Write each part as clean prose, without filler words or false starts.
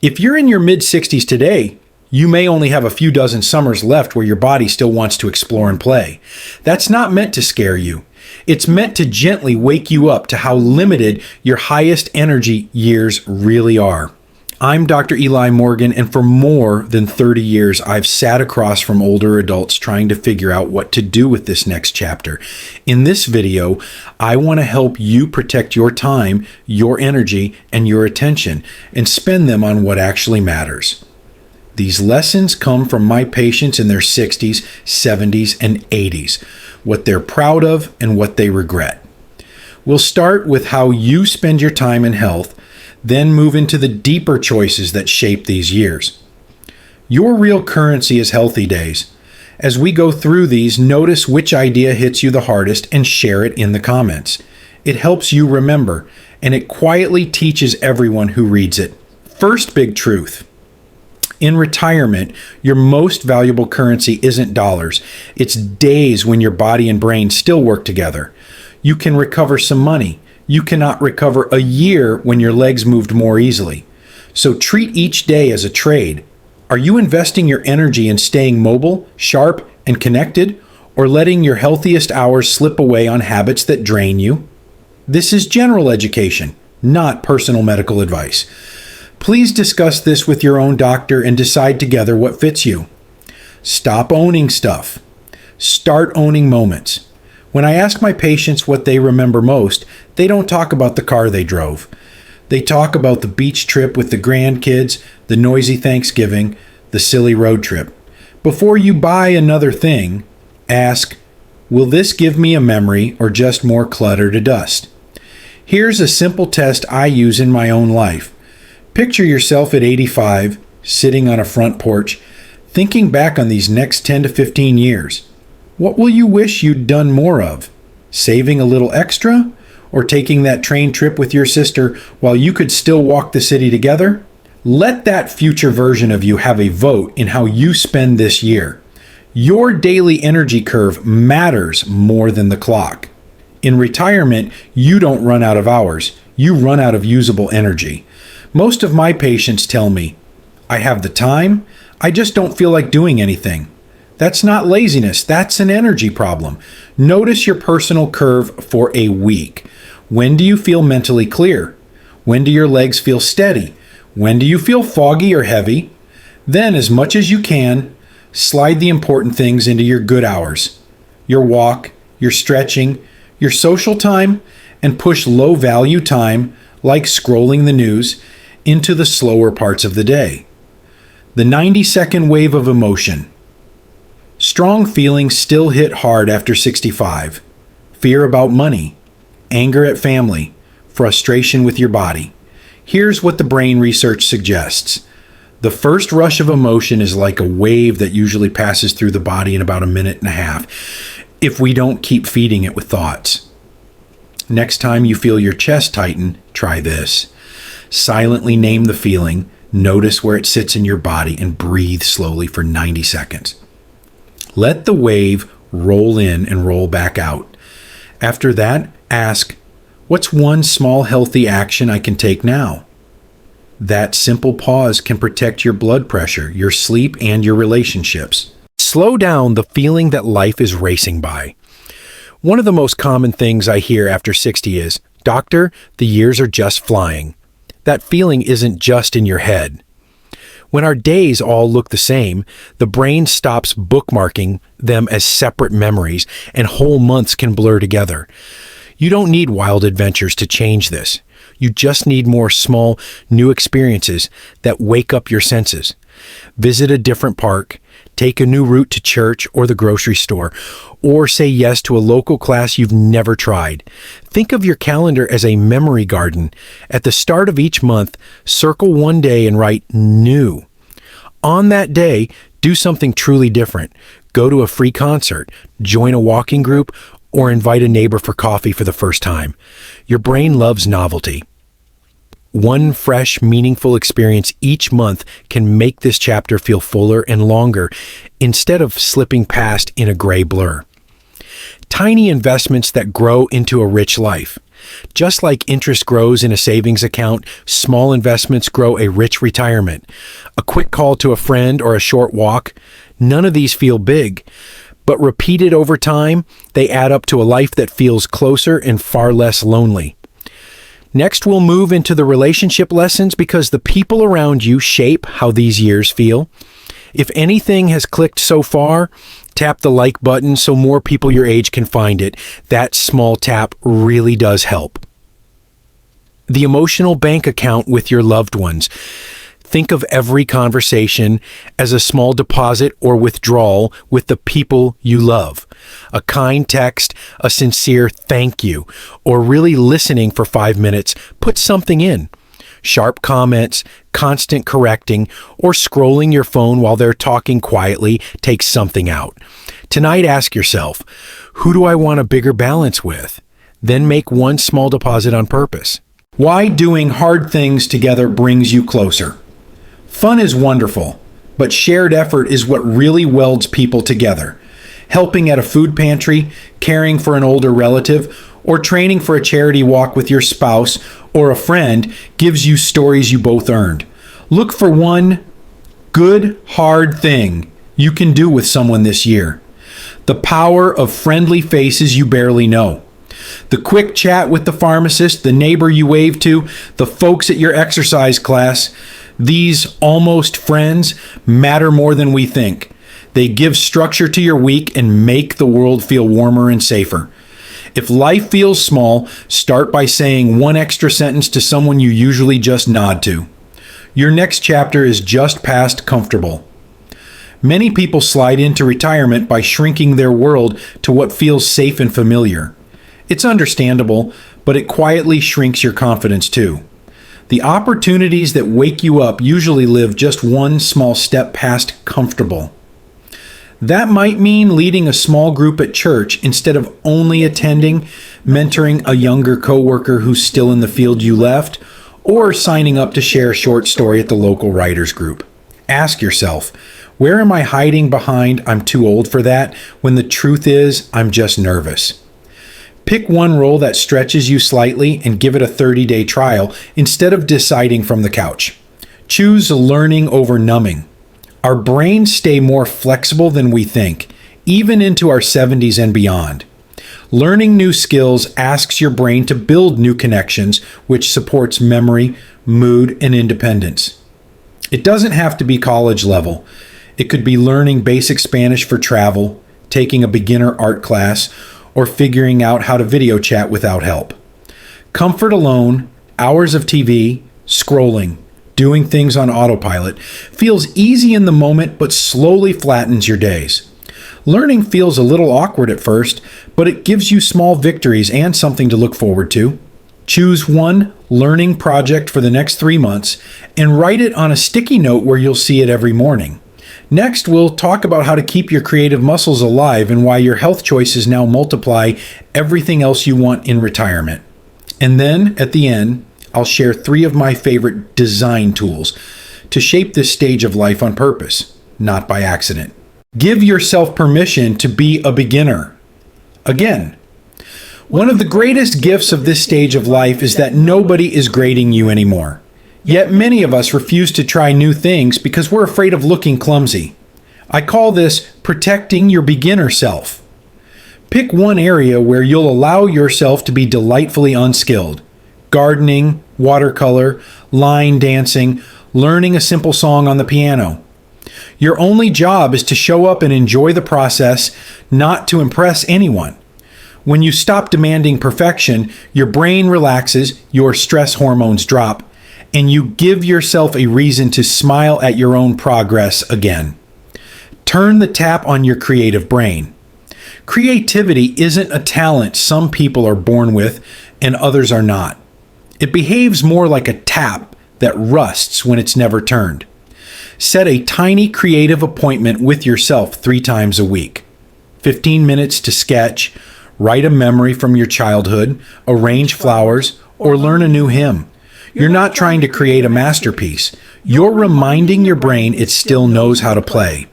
If you're in your mid-60s today, you may only have a few dozen summers left where your body still wants to explore and play. That's not meant to scare you. It's meant to gently wake you up to how limited your highest energy years really are. I'm Dr. Eli Morgan, and for more than 30 years, I've sat across from older adults trying to figure out what to do with this next chapter. In this video, I want to help you protect your time, your energy, and your attention, and spend them on what actually matters. These lessons come from my patients in their 60s, 70s, and 80s, what they're proud of and what they regret. We'll start with how you spend your time and health, then move into the deeper choices that shape these years. Your real currency is healthy days. As we go through these, notice which idea hits you the hardest and share it in the comments. It helps you remember, and it quietly teaches everyone who reads it. First big truth. In retirement, your most valuable currency isn't dollars. It's days when your body and brain still work together. You can recover some money. You cannot recover a year when your legs moved more easily. So treat each day as a trade. Are you investing your energy in staying mobile, sharp, and connected, or letting your healthiest hours slip away on habits that drain you? This is general education, not personal medical advice. Please discuss this with your own doctor and decide together what fits you. Stop owning stuff. Start owning moments. When I ask my patients what they remember most, they don't talk about the car they drove. They talk about the beach trip with the grandkids, the noisy Thanksgiving, the silly road trip. Before you buy another thing, ask, will this give me a memory or just more clutter to dust? Here's a simple test I use in my own life. Picture yourself at 85, sitting on a front porch, thinking back on these next 10 to 15 years. What will you wish you'd done more of? Saving a little extra? Or taking that train trip with your sister while you could still walk the city together? Let that future version of you have a vote in how you spend this year. Your daily energy curve matters more than the clock. In retirement, you don't run out of hours. You run out of usable energy. Most of my patients tell me, I have the time, I just don't feel like doing anything. That's not laziness, that's an energy problem. Notice your personal curve for a week. When do you feel mentally clear? When do your legs feel steady? When do you feel foggy or heavy? Then, as much as you can, slide the important things into your good hours. Your walk, your stretching, your social time, and push low-value time, like scrolling the news, into the slower parts of the day. The 90-second wave of emotion. Strong feelings still hit hard after 65. Fear about money, anger at family, frustration with your body. Here's what the brain research suggests. The first rush of emotion is like a wave that usually passes through the body in about a minute and a half, if we don't keep feeding it with thoughts. Next time you feel your chest tighten, try this. Silently name the feeling, notice where it sits in your body, and breathe slowly for 90 seconds. Let the wave roll in and roll back out. After that, ask, what's one small healthy action I can take now? That simple pause can protect your blood pressure, your sleep, and your relationships. Slow down the feeling that life is racing by. One of the most common things I hear after 60 is, Doctor, the years are just flying. That feeling isn't just in your head. When our days all look the same, the brain stops bookmarking them as separate memories, and whole months can blur together. You don't need wild adventures to change this. You just need more small, new experiences that wake up your senses. Visit a different park, take a new route to church or the grocery store, or say yes to a local class you've never tried. Think of your calendar as a memory garden. At the start of each month, circle one day and write new. On that day, do something truly different. Go to a free concert, join a walking group, or invite a neighbor for coffee for the first time. Your brain loves novelty. One fresh, meaningful experience each month can make this chapter feel fuller and longer instead of slipping past in a gray blur. Tiny investments that grow into a rich life. Just like interest grows in a savings account, small investments grow a rich retirement. A quick call to a friend or a short walk, none of these feel big, but repeated over time, they add up to a life that feels closer and far less lonely. Next, we'll move into the relationship lessons because the people around you shape how these years feel. If anything has clicked so far, tap the like button so more people your age can find it. That small tap really does help. The emotional bank account with your loved ones. Think of every conversation as a small deposit or withdrawal with the people you love. A kind text, a sincere thank you, or really listening for 5 minutes, put something in. Sharp comments, constant correcting, or scrolling your phone while they're talking quietly takes something out. Tonight, ask yourself, who do I want a bigger balance with? Then make one small deposit on purpose. Why doing hard things together brings you closer. Fun is wonderful, but shared effort is what really welds people together. Helping at a food pantry, caring for an older relative, or training for a charity walk with your spouse or a friend gives you stories you both earned. Look for one good, hard thing you can do with someone this year. The power of friendly faces you barely know. The quick chat with the pharmacist, the neighbor you wave to, the folks at your exercise class. These almost friends matter more than we think. They give structure to your week and make the world feel warmer and safer. If life feels small, start by saying one extra sentence to someone you usually just nod to. Your next chapter is just past comfortable. Many people slide into retirement by shrinking their world to what feels safe and familiar. It's understandable, but it quietly shrinks your confidence too. The opportunities that wake you up usually live just one small step past comfortable. That might mean leading a small group at church instead of only attending, mentoring a younger coworker who's still in the field you left, or signing up to share a short story at the local writers group. Ask yourself, where am I hiding behind "I'm too old for that" when the truth is I'm just nervous? Pick one role that stretches you slightly and give it a 30-day trial instead of deciding from the couch. Choose learning over numbing. Our brains stay more flexible than we think, even into our 70s and beyond. Learning new skills asks your brain to build new connections, which supports memory, mood, and independence. It doesn't have to be college level. It could be learning basic Spanish for travel, taking a beginner art class, or figuring out how to video chat without help. Comfort alone, hours of TV, scrolling, doing things on autopilot feels easy in the moment but slowly flattens your days. Learning feels a little awkward at first, but it gives you small victories and something to look forward to. Choose one learning project for the next 3 months and write it on a sticky note where you'll see it every morning. Next, we'll talk about how to keep your creative muscles alive and why your health choices now multiply everything else you want in retirement. And then, at the end, I'll share 3 of my favorite design tools to shape this stage of life on purpose, not by accident. Give yourself permission to be a beginner. Again, one of the greatest gifts of this stage of life is that nobody is grading you anymore. Yet many of us refuse to try new things because we're afraid of looking clumsy. I call this protecting your beginner self. Pick one area where you'll allow yourself to be delightfully unskilled. Gardening, watercolor, line dancing, learning a simple song on the piano. Your only job is to show up and enjoy the process, not to impress anyone. When you stop demanding perfection, your brain relaxes, your stress hormones drop, and you give yourself a reason to smile at your own progress again. Turn the tap on your creative brain. Creativity isn't a talent some people are born with and others are not. It behaves more like a tap that rusts when it's never turned. Set a tiny creative appointment with yourself 3 times a week. 15 minutes to sketch, write a memory from your childhood, arrange flowers, or learn a new hymn. You're not trying to create a masterpiece. You're reminding your brain it still knows how to play.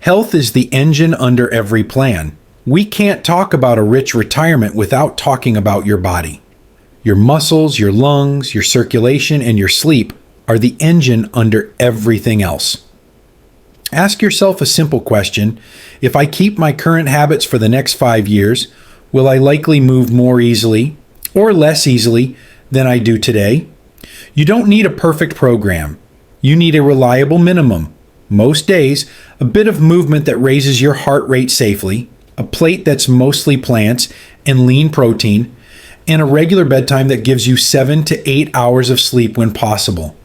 Health is the engine under every plan. We can't talk about a rich retirement without talking about your body. Your muscles, your lungs, your circulation, and your sleep are the engine under everything else. Ask yourself a simple question. If I keep my current habits for the next 5 years, will I likely move more easily or less easily than I do today? You don't need a perfect program. You need a reliable minimum. Most days, a bit of movement that raises your heart rate safely, a plate that's mostly plants and lean protein, and a regular bedtime that gives you 7 to 8 hours of sleep when possible.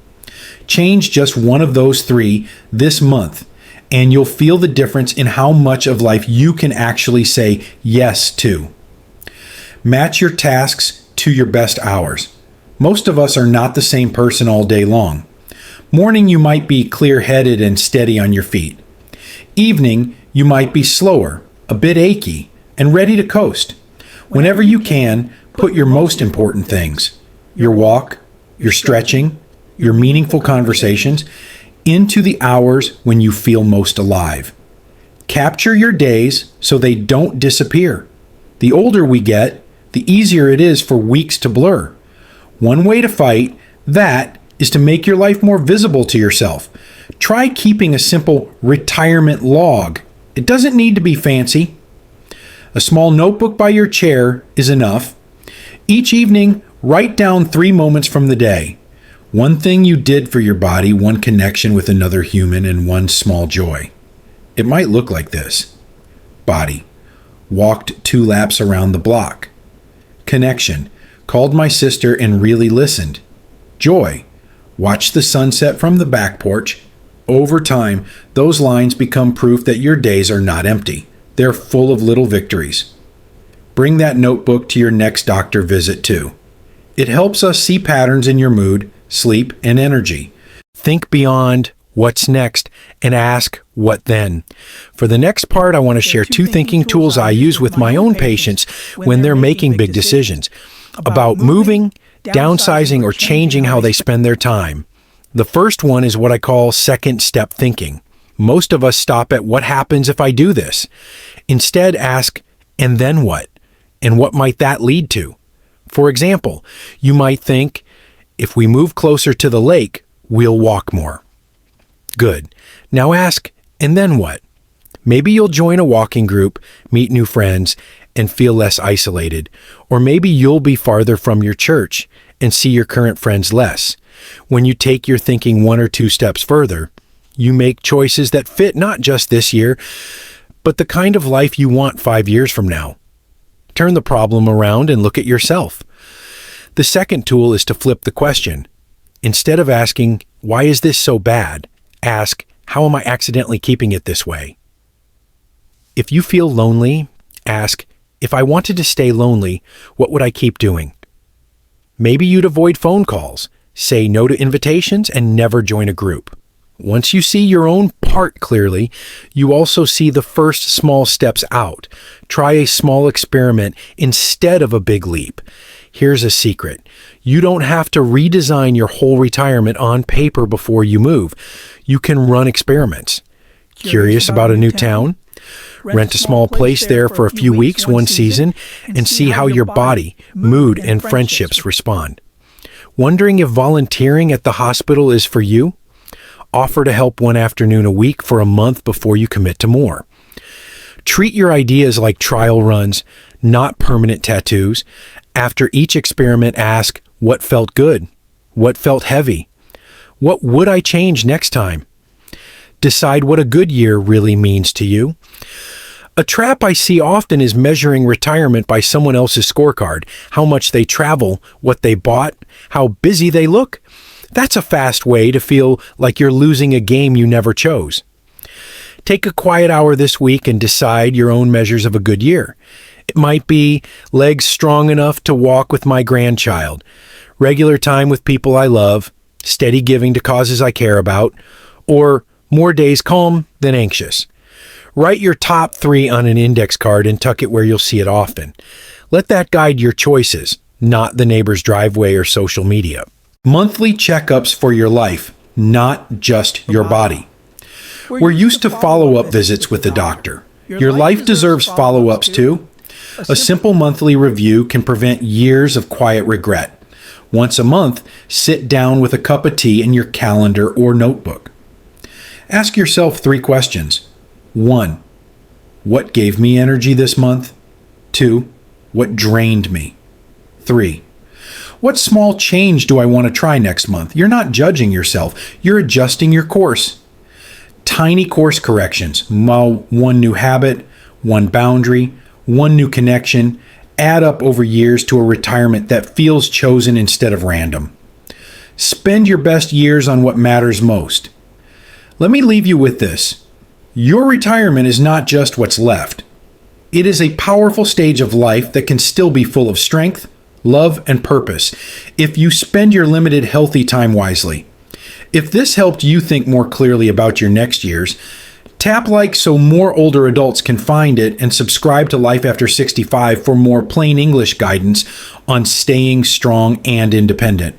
Change just one of those 3 this month, and you'll feel the difference in how much of life you can actually say yes to. Match your tasks to your best hours. Most of us are not the same person all day long. Morning, you might be clear-headed and steady on your feet. Evening, you might be slower, a bit achy, and ready to coast. Whenever you can, put your most important things, your walk, your stretching, your meaningful conversations, into the hours when you feel most alive. Capture your days so they don't disappear. The older we get, the easier it is for weeks to blur. One way to fight that is to make your life more visible to yourself. Try keeping a simple retirement log. It doesn't need to be fancy. A small notebook by your chair is enough. Each evening, write down 3 moments from the day. One thing you did for your body, one connection with another human, and one small joy. It might look like this. Body. Walked 2 laps around the block. Connection. Called my sister and really listened. Joy. Watched the sunset from the back porch. Over time, those lines become proof that your days are not empty. They're full of little victories. Bring that notebook to your next doctor visit too. It helps us see patterns in your mood, sleep, and energy. Think beyond what's next and ask what then. For the next part, I want to share 2 thinking tools I use with my own patients when they're making big decisions about moving, downsizing, or changing how they spend their time. The first one is what I call second step thinking. Most of us stop at what happens if I do this. Instead, ask, and then what? And what might that lead to? For example, you might think, if we move closer to the lake, we'll walk more. Good. Now ask, and then what? Maybe you'll join a walking group, meet new friends, and feel less isolated. Or maybe you'll be farther from your church and see your current friends less. When you take your thinking 1 or 2 steps further, you make choices that fit not just this year, but the kind of life you want 5 years from now. Turn the problem around and look at yourself. The second tool is to flip the question. Instead of asking, why is this so bad? Ask, how am I accidentally keeping it this way? If you feel lonely, ask, if I wanted to stay lonely, what would I keep doing? Maybe you'd avoid phone calls, say no to invitations, and never join a group. Once you see your own part clearly, you also see the first small steps out. Try a small experiment instead of a big leap. Here's a secret. You don't have to redesign your whole retirement on paper before you move. You can run experiments. Curious about a new town? Rent a small place there for a few weeks, one season, and see how your body, mood, and friendships respond. Wondering if volunteering at the hospital is for you? Offer to help one afternoon a week for a month before you commit to more. Treat your ideas like trial runs, not permanent tattoos. After each experiment, ask, what felt good? What felt heavy? What would I change next time? Decide what a good year really means to you. A trap I see often is measuring retirement by someone else's scorecard, how much they travel, what they bought, how busy they look. That's a fast way to feel like you're losing a game you never chose. Take a quiet hour this week and decide your own measures of a good year. It might be legs strong enough to walk with my grandchild, regular time with people I love, steady giving to causes I care about, or more days calm than anxious. Write your top 3 on an index card and tuck it where you'll see it often. Let that guide your choices, not the neighbor's driveway or social media. Monthly checkups for your life, not just your body. We're used to follow-up visits with the doctor. Your life deserves follow-ups too. A simple monthly review can prevent years of quiet regret. Once a month, sit down with a cup of tea in your calendar or notebook. Ask yourself 3 questions. 1. What gave me energy this month? 2. What drained me? 3. What small change do I want to try next month? You're not judging yourself. You're adjusting your course. Tiny course corrections. 1 new habit, 1 boundary, 1 new connection add up over years to a retirement that feels chosen instead of random. Spend your best years on what matters most. Let me leave you with this. Your retirement is not just what's left. It is a powerful stage of life that can still be full of strength, love, and purpose if you spend your limited healthy time wisely. If this helped you think more clearly about your next years, tap like so more older adults can find it, and subscribe to Life After 65 for more plain English guidance on staying strong and independent.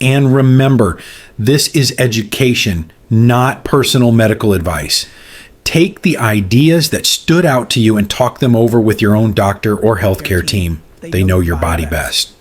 And remember, this is education, not personal medical advice. Take the ideas that stood out to you and talk them over with your own doctor or healthcare team. They know your body best.